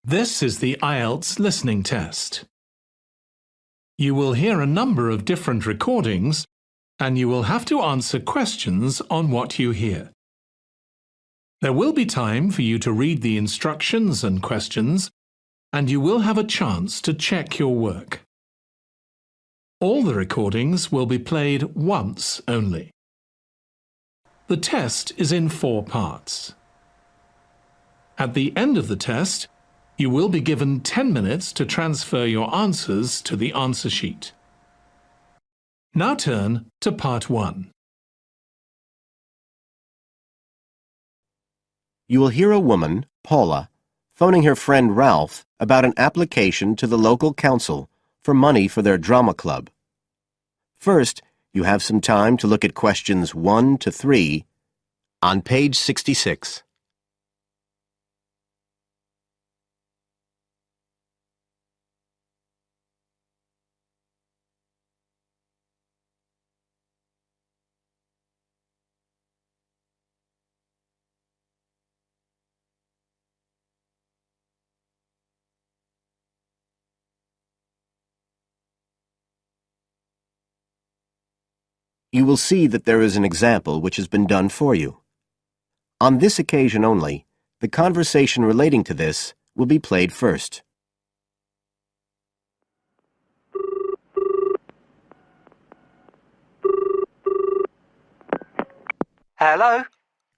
This is the Ielts listening test. You will hear a number of different recordings, and you will have to answer questions on what you hear. There will be time for you to read the instructions and questions, and you will have a chance to check your work. All the recordings will be played once only. The test is in 4 parts. At the end of the test, you will be given 10 minutes to transfer your answers to the answer sheet. Now turn to part 1. You will hear a woman, Paula, phoning her friend Ralph about an application to the local council for money for their drama club. First, you have some time to look at questions 1 to 3 on page 66. You will see that there is an example which has been done for you. On this occasion only, the conversation relating to this will be played first. Hello?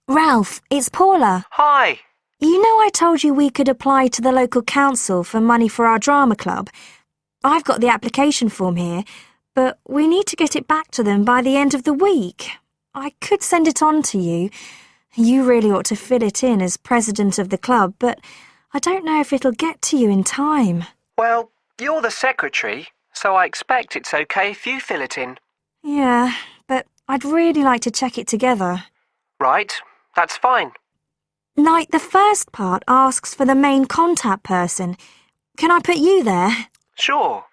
Ralph, it's Paula. Hi. You know I told you we could apply to the local council for money for our drama club? I've got the application form here, but we need to get it back to them by the end of the week. I could send it on to you. You really ought to fill it in as president of the club, but I don't know if it'll get to you in time. Well, you're the secretary, so I expect it's okay if you fill it in. Yeah, but I'd really like to check it together. Right, that's fine. Like, the first part asks for the main contact person. Can I put you there? Sure.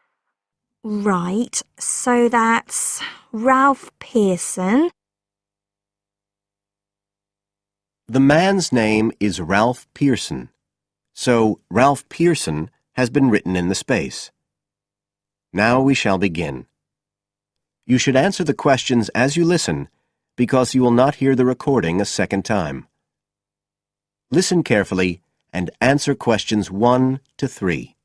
Right, so that's Ralph Pearson. The man's name is Ralph Pearson, so Ralph Pearson has been written in the space. Now we shall begin. You should answer the questions as you listen, because you will not hear the recording a second time. Listen carefully and answer questions 1 to 3.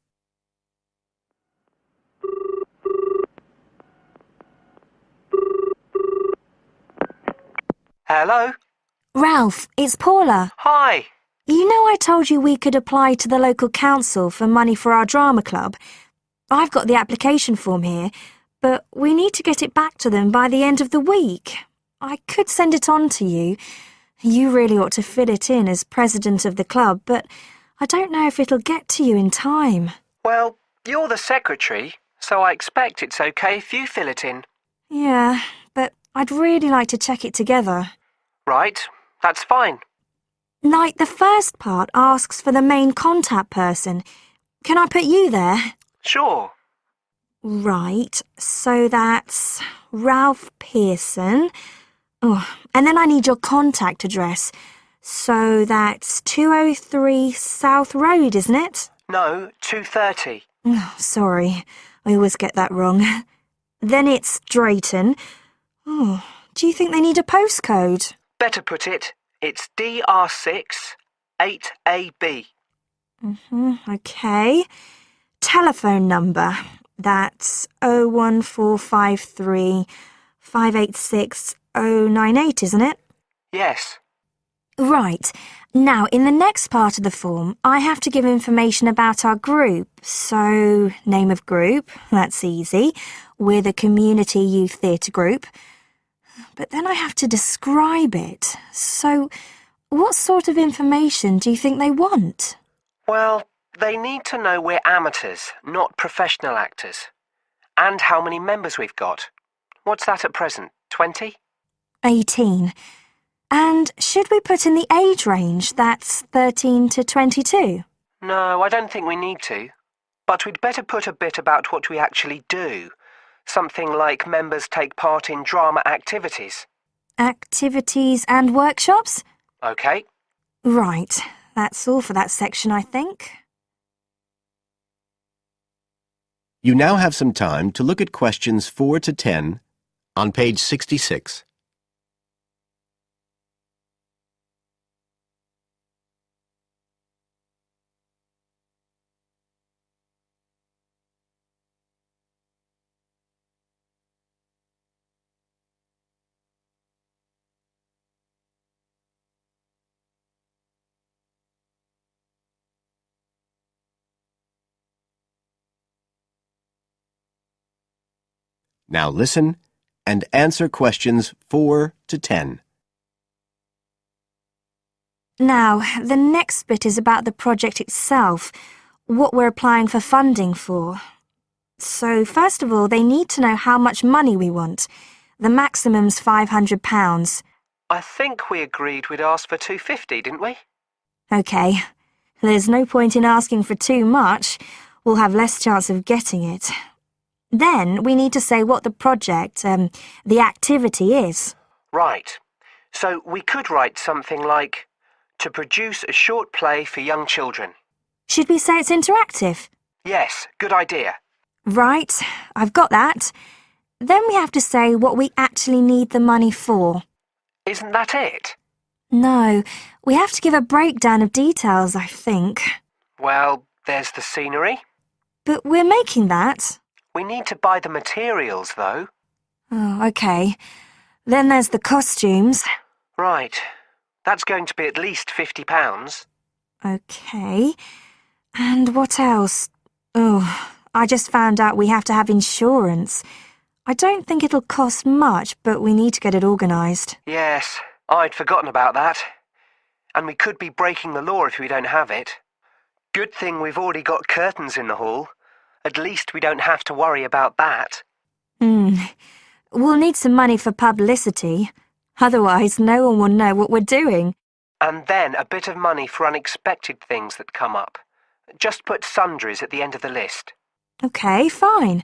Hello? Ralph, it's Paula. Hi. You know I told you we could apply to the local council for money for our drama club? I've got the application form here, but we need to get it back to them by the end of the week. I could send it on to you. You really ought to fill it in as president of the club, but I don't know if it'll get to you in time. Well, you're the secretary, so I expect it's okay if you fill it in. Yeah, but I'd really like to check it together. Right, that's fine. Like, the first part asks for the main contact person. Can I put you there? Sure. Right, so that's Ralph Pearson. Oh, and then I need your contact address. So that's 203 South Road, isn't it? No, 2:30. Oh, sorry, I always get that wrong. Then it's Drayton. Oh, do you think they need a postcode? Better put it, it's DR6 8AB. Okay. Telephone number. That's 01453 586 098, isn't it? Yes. Right. Now, in the next part of the form, I have to give information about our group. So, name of group, that's easy. We're the Community Youth Theatre Group. But then I have to describe it. So, what sort of information do you think they want? Well, they need to know we're amateurs, not professional actors. And how many members we've got. What's that at present, 20? 18. And should we put in the age range? That's 13 to 22. No, I don't think we need to. But we'd better put a bit about what we actually do. Something like members take part in drama activities. Activities and workshops? OK. Right. That's all for that section, I think. You now have some time to look at questions 4 to 10 on page 66. Now listen and answer questions 4 to 10. Now, the next bit is about the project itself, what we're applying for funding for. So, first of all, they need to know how much money we want. The maximum's £500. I think we agreed we'd ask for 250, didn't we? OK. There's no point in asking for too much. We'll have less chance of getting it. Then we need to say what the project, the activity is. Right. So we could write something like, to produce a short play for young children. Should we say it's interactive? Yes, good idea. Right, I've got that. Then we have to say what we actually need the money for. Isn't that it? No, we have to give a breakdown of details, I think. Well, there's the scenery. But we're making that. We need to buy the materials, though. Oh, OK. Then there's the costumes. Right. That's going to be at least £50. OK. And what else? Oh, I just found out we have to have insurance. I don't think it'll cost much, but we need to get it organised. Yes, I'd forgotten about that. And we could be breaking the law if we don't have it. Good thing we've already got curtains in the hall. At least we don't have to worry about that. We'll need some money for publicity. Otherwise, no one will know what we're doing. And then a bit of money for unexpected things that come up. Just put sundries at the end of the list. OK, fine.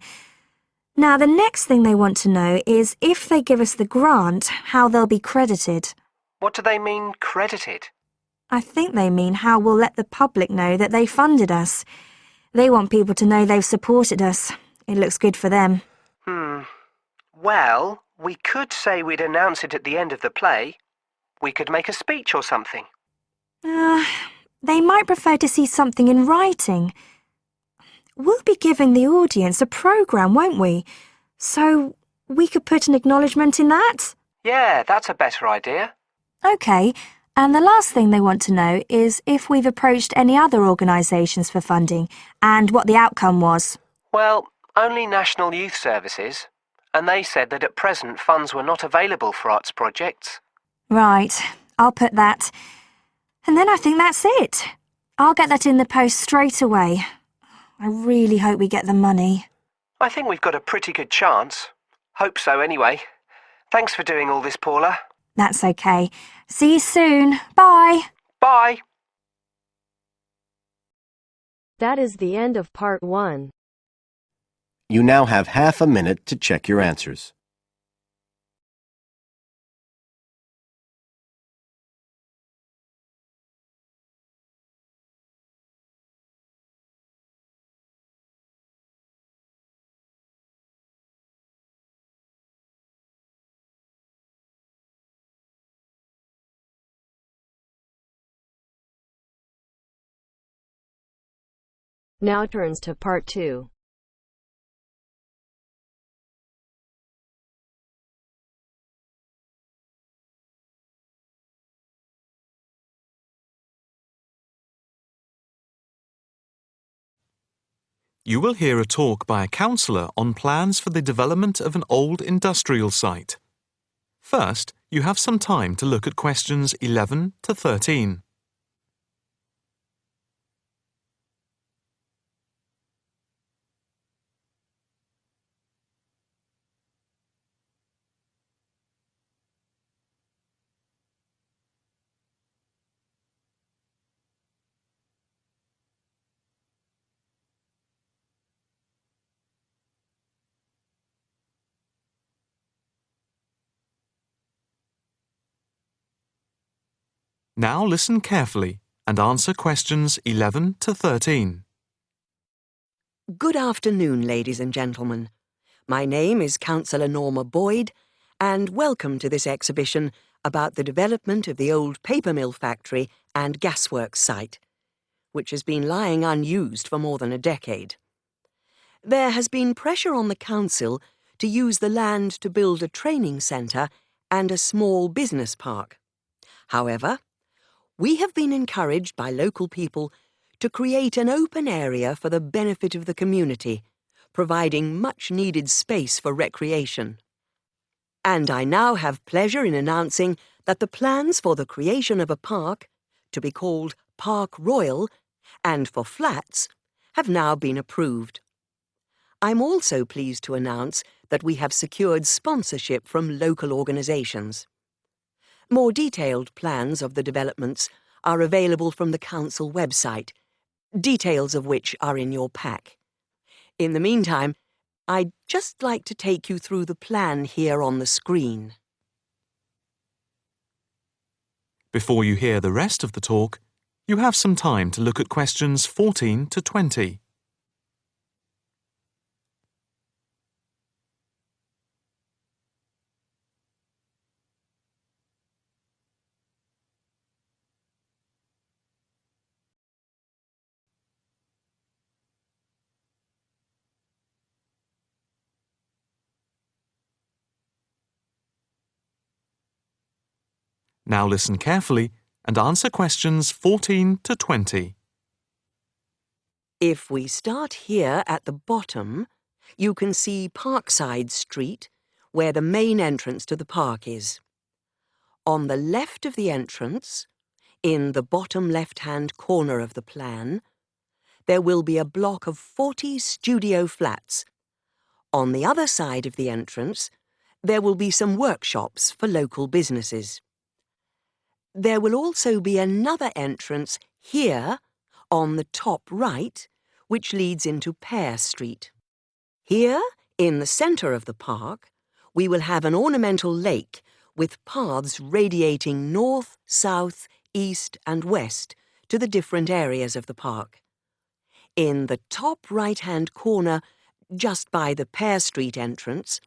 Now, the next thing they want to know is if they give us the grant, how they'll be credited. What do they mean, credited? I think they mean how we'll let the public know that they funded us. They want people to know they've supported us. It looks good for them. Well, we could say we'd announce it at the end of the play. We could make a speech or something. They might prefer to see something in writing. We'll be giving the audience a programme, won't we? So we could put an acknowledgement in that? Yeah, that's a better idea. OK, and the last thing they want to know is if we've approached any other organisations for funding and what the outcome was. Well, only National Youth Services. And they said that at present funds were not available for arts projects. Right, I'll put that. And then I think that's it. I'll get that in the post straight away. I really hope we get the money. I think we've got a pretty good chance. Hope so anyway. Thanks for doing all this, Paula. That's OK. See you soon. Bye. Bye. That is the end of part 1. You now have half a minute to check your answers. Now turns to part 2. You will hear a talk by a counsellor on plans for the development of an old industrial site. First, you have some time to look at questions 11 to 13. Now listen carefully and answer questions 11 to 13. Good afternoon, ladies and gentlemen. My name is Councillor Norma Boyd, and welcome to this exhibition about the development of the old paper mill factory and gasworks site, which has been lying unused for more than a decade. There has been pressure on the council to use the land to build a training centre and a small business park. However, we have been encouraged by local people to create an open area for the benefit of the community, providing much-needed space for recreation. And I now have pleasure in announcing that the plans for the creation of a park, to be called Park Royal, and for flats, have now been approved. I'm also pleased to announce that we have secured sponsorship from local organisations. More detailed plans of the developments are available from the council website, details of which are in your pack. In the meantime, I'd just like to take you through the plan here on the screen. Before you hear the rest of the talk, you have some time to look at questions 14 to 20. Now listen carefully and answer questions 14 to 20. If we start here at the bottom, you can see Parkside Street, where the main entrance to the park is. On the left of the entrance, in the bottom left-hand corner of the plan, there will be a block of 40 studio flats. On the other side of the entrance, there will be some workshops for local businesses. There will also be another entrance here, on the top right, which leads into Pear Street. Here, in the centre of the park, we will have an ornamental lake with paths radiating north, south, east and west to the different areas of the park. In the top right-hand corner, just by the Pear Street entrance,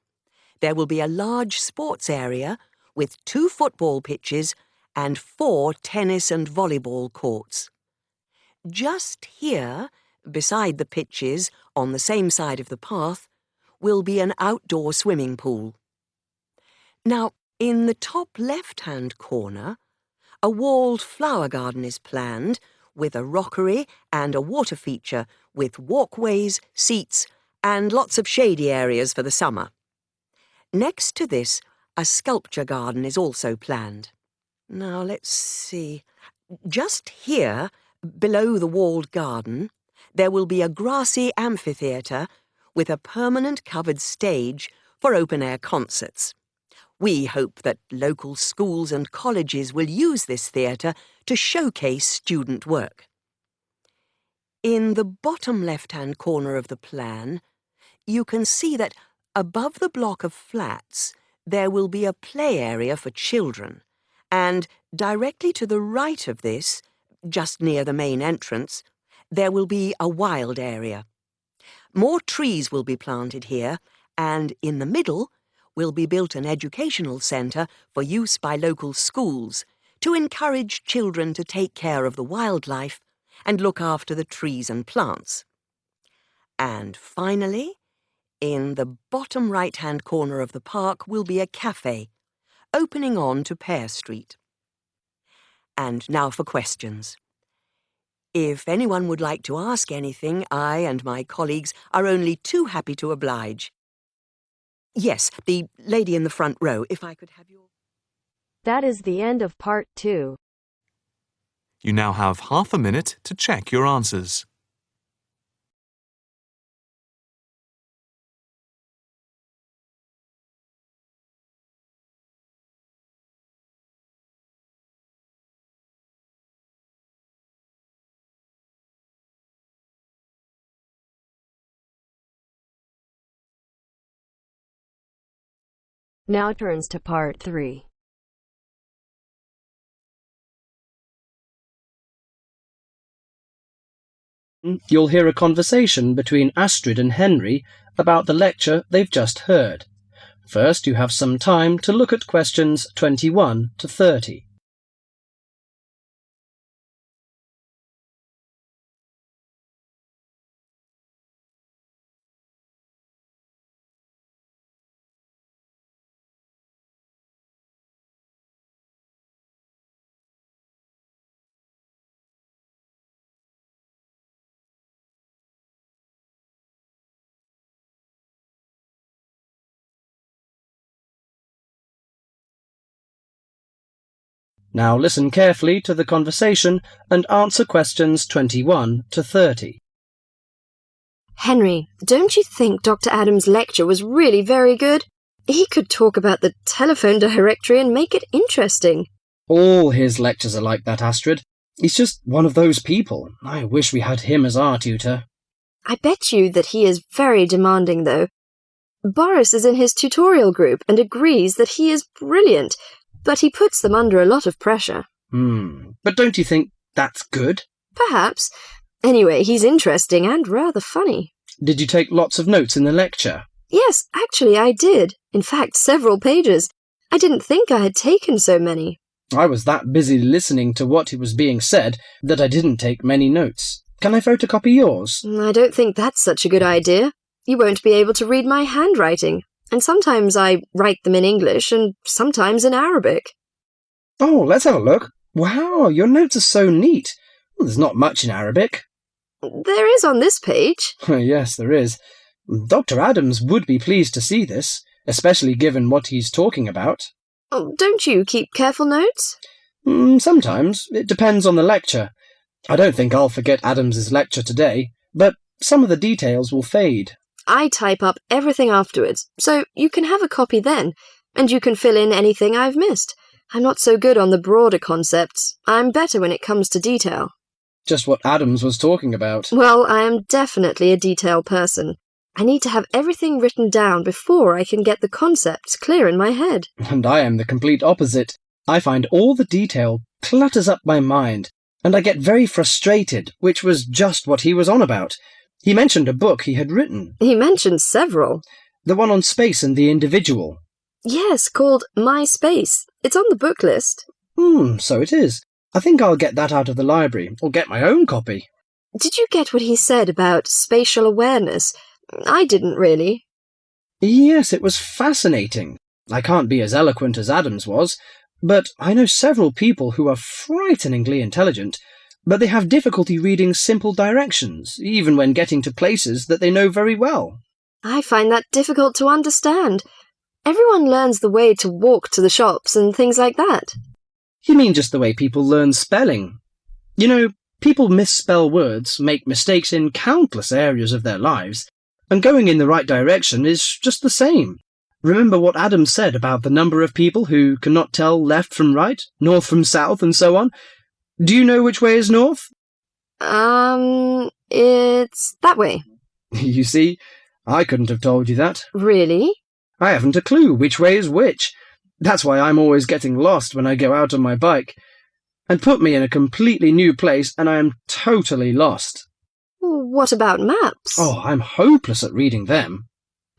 there will be a large sports area with 2 football pitches and 4 tennis and volleyball courts. Just here, beside the pitches, on the same side of the path, will be an outdoor swimming pool. Now, in the top left-hand corner, a walled flower garden is planned with a rockery and a water feature with walkways, seats and lots of shady areas for the summer. Next to this, a sculpture garden is also planned. Now, let's see. Just here, below the walled garden, there will be a grassy amphitheatre with a permanent covered stage for open-air concerts. We hope that local schools and colleges will use this theatre to showcase student work. In the bottom left-hand corner of the plan, you can see that above the block of flats, there will be a play area for children, and directly to the right of this, just near the main entrance, there will be a wild area. More trees will be planted here, and in the middle will be built an educational centre for use by local schools to encourage children to take care of the wildlife and look after the trees and plants. And finally, in the bottom right-hand corner of the park will be a cafe, opening on to Pear Street. And now for questions. If anyone would like to ask anything, I and my colleagues are only too happy to oblige. Yes, the lady in the front row, if I could have your... That is the end of part 2. You now have half a minute to check your answers. Now turns to part 3. You'll hear a conversation between Astrid and Henry about the lecture they've just heard. First, you have some time to look at questions 21 to 30. Now listen carefully to the conversation and answer questions 21 to 30. Henry, don't you think Dr. Adams' lecture was really very good? He could talk about the telephone directory and make it interesting. All his lectures are like that, Astrid. He's just one of those people. I wish we had him as our tutor. I bet you that he is very demanding, though. Boris is in his tutorial group and agrees that he is brilliant, but he puts them under a lot of pressure. But don't you think that's good? Perhaps. Anyway, he's interesting and rather funny. Did you take lots of notes in the lecture? Yes, actually I did. In fact, several pages. I didn't think I had taken so many. I was that busy listening to what was being said that I didn't take many notes. Can I photocopy yours? I don't think that's such a good idea. You won't be able to read my handwriting, and sometimes I write them in English and sometimes in Arabic. Oh, let's have a look. Wow, your notes are so neat. Well, there's not much in Arabic. There is on this page. Yes, there is. Dr. Adams would be pleased to see this, especially given what he's talking about. Oh, don't you keep careful notes? Sometimes. It depends on the lecture. I don't think I'll forget Adams's lecture today, but some of the details will fade. I type up everything afterwards, so you can have a copy then, and you can fill in anything I've missed. I'm not so good on the broader concepts. I'm better when it comes to detail. Just what Adams was talking about. Well, I am definitely a detail person. I need to have everything written down before I can get the concepts clear in my head. And I am the complete opposite. I find all the detail clutters up my mind, and I get very frustrated, which was just what he was on about. He mentioned a book he had written. He mentioned several. The one on space and the individual. Yes, called My Space. It's on the book list. So it is. I think I'll get that out of the library, or get my own copy. Did you get what he said about spatial awareness? I didn't really. Yes, it was fascinating. I can't be as eloquent as Adams was, but I know several people who are frighteningly intelligent, but they have difficulty reading simple directions, even when getting to places that they know very well. I find that difficult to understand. Everyone learns the way to walk to the shops and things like that. You mean just the way people learn spelling? You know, people misspell words, make mistakes in countless areas of their lives, and going in the right direction is just the same. Remember what Adams said about the number of people who cannot tell left from right, north from south, and so on? Do you know which way is north? It's that way. You see, I couldn't have told you that. Really? I haven't a clue which way is which. That's why I'm always getting lost when I go out on my bike. And put me in a completely new place and I am totally lost. What about maps? Oh, I'm hopeless at reading them.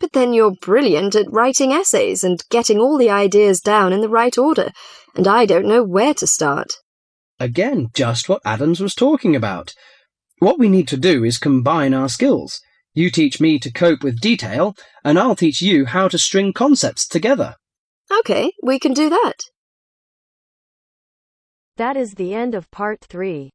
But then you're brilliant at writing essays and getting all the ideas down in the right order, and I don't know where to start. Again, just what Adams was talking about. What we need to do is combine our skills. You teach me to cope with detail, and I'll teach you how to string concepts together. Okay, we can do that. That is the end of part 3.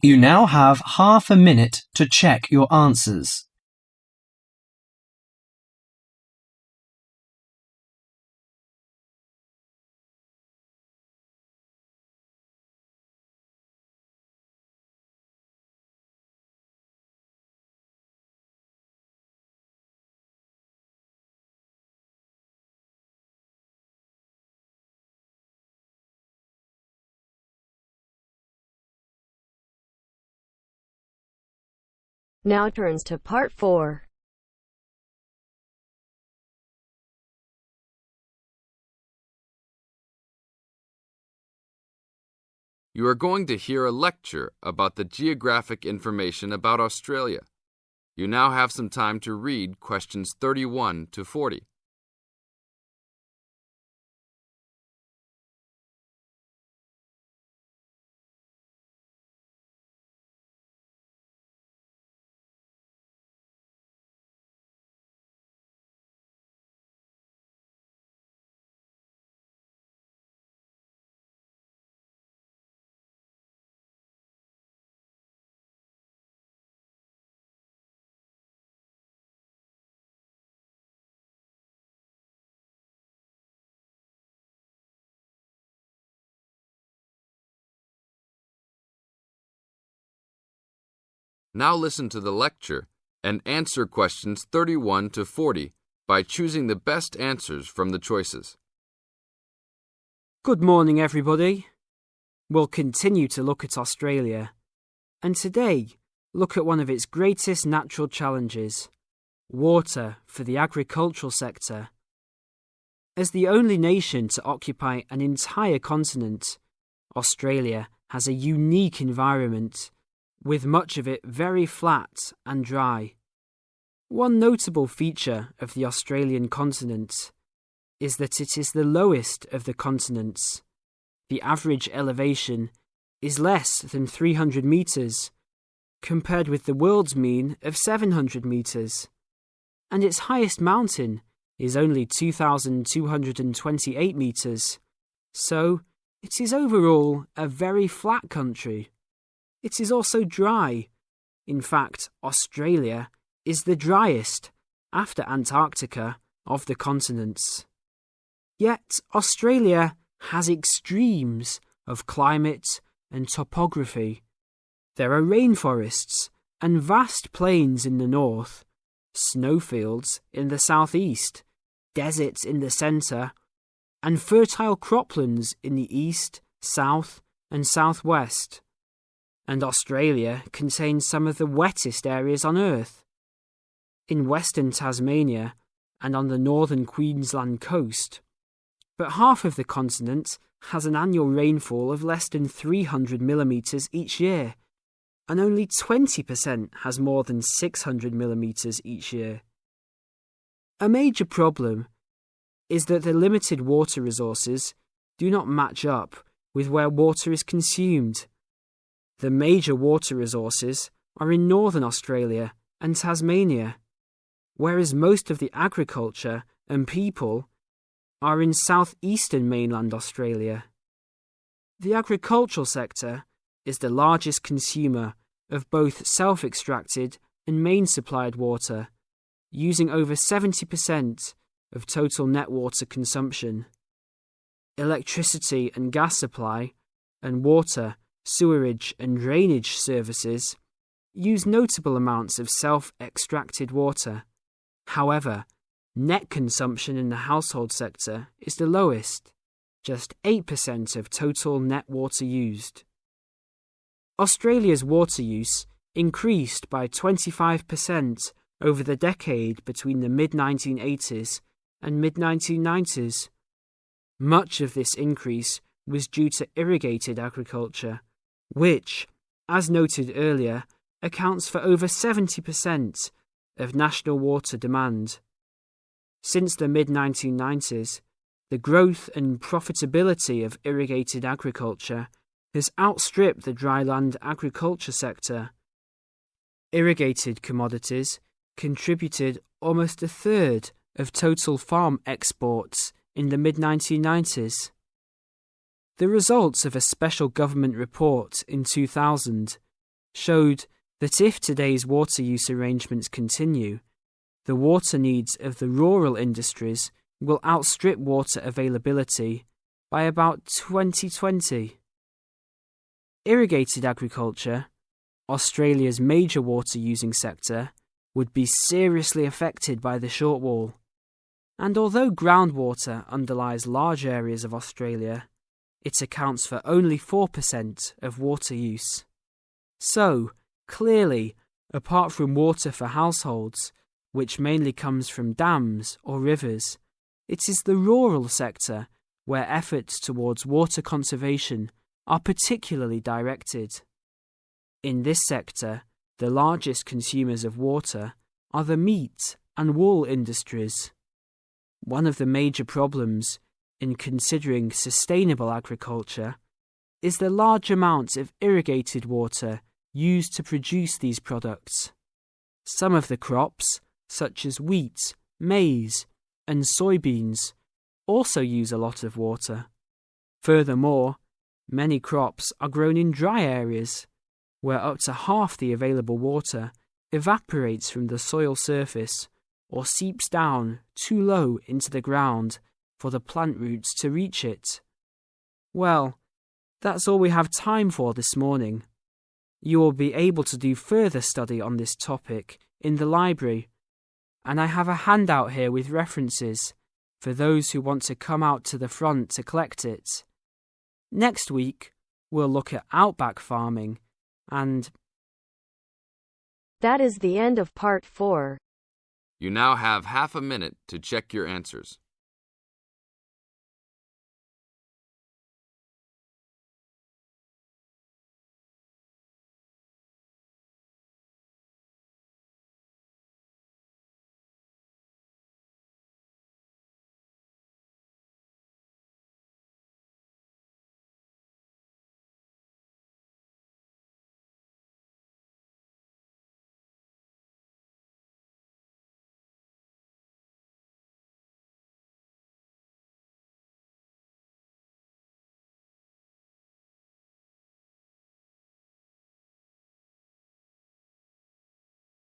You now have half a minute to check your answers. Now turns to part 4. You are going to hear a lecture about the geographic information about Australia. You now have some time to read questions 31 to 40. Now listen to the lecture and answer questions 31 to 40 by choosing the best answers from the choices. Good morning, everybody. We'll continue to look at Australia, and today look at one of its greatest natural challenges, water for the agricultural sector. As the only nation to occupy an entire continent, Australia has a unique environment, with much of it very flat and dry. One notable feature of the Australian continent is that it is the lowest of the continents. The average elevation is less than 300 metres, compared with the world's mean of 700 metres, and its highest mountain is only 2,228 metres, so it is overall a very flat country. It is also dry. In fact, Australia is the driest, after Antarctica, of the continents. Yet Australia has extremes of climate and topography. There are rainforests and vast plains in the north, snowfields in the southeast, deserts in the centre, and fertile croplands in the east, south, and southwest. And Australia contains some of the wettest areas on Earth. In western Tasmania and on the northern Queensland coast. But half of the continent has an annual rainfall of less than 300 millimetres each year, and only 20% has more than 600 millimetres each year. A major problem is that the limited water resources do not match up with where water is consumed. The major water resources are in northern Australia and Tasmania, whereas most of the agriculture and people are in southeastern mainland Australia. The agricultural sector is the largest consumer of both self-extracted and main-supplied water, using over 70% of total net water consumption. Electricity and gas supply and water, sewerage and drainage services use notable amounts of self-extracted water. However, net consumption in the household sector is the lowest, just 8% of total net water used. Australia's water use increased by 25% over the decade between the mid-1980s and mid-1990s. Much of this increase was due to irrigated agriculture, which, as noted earlier, accounts for over 70% of national water demand. Since the mid-1990s, the growth and profitability of irrigated agriculture has outstripped the dryland agriculture sector. Irrigated commodities contributed almost a third of total farm exports in the mid-1990s. The results of a special government report in 2000 showed that if today's water use arrangements continue, the water needs of the rural industries will outstrip water availability by about 2020. Irrigated agriculture, Australia's major water-using sector, would be seriously affected by the shortfall. And although groundwater underlies large areas of Australia, it accounts for only 4% of water use. So, clearly, apart from water for households, which mainly comes from dams or rivers, it is the rural sector where efforts towards water conservation are particularly directed. In this sector, the largest consumers of water are the meat and wool industries. One of the major problems in considering sustainable agriculture is the large amounts of irrigated water used to produce these products. Some of the crops, such as wheat, maize, and soybeans, also use a lot of water. Furthermore, many crops are grown in dry areas, where up to half the available water evaporates from the soil surface or seeps down too low into the ground for the plant roots to reach it. Well, that's all we have time for this morning. You will be able to do further study on this topic in the library, and I have a handout here with references for those who want to come out to the front to collect it. Next week, we'll look at outback farming and... That is the end of part 4. You now have half a minute to check your answers.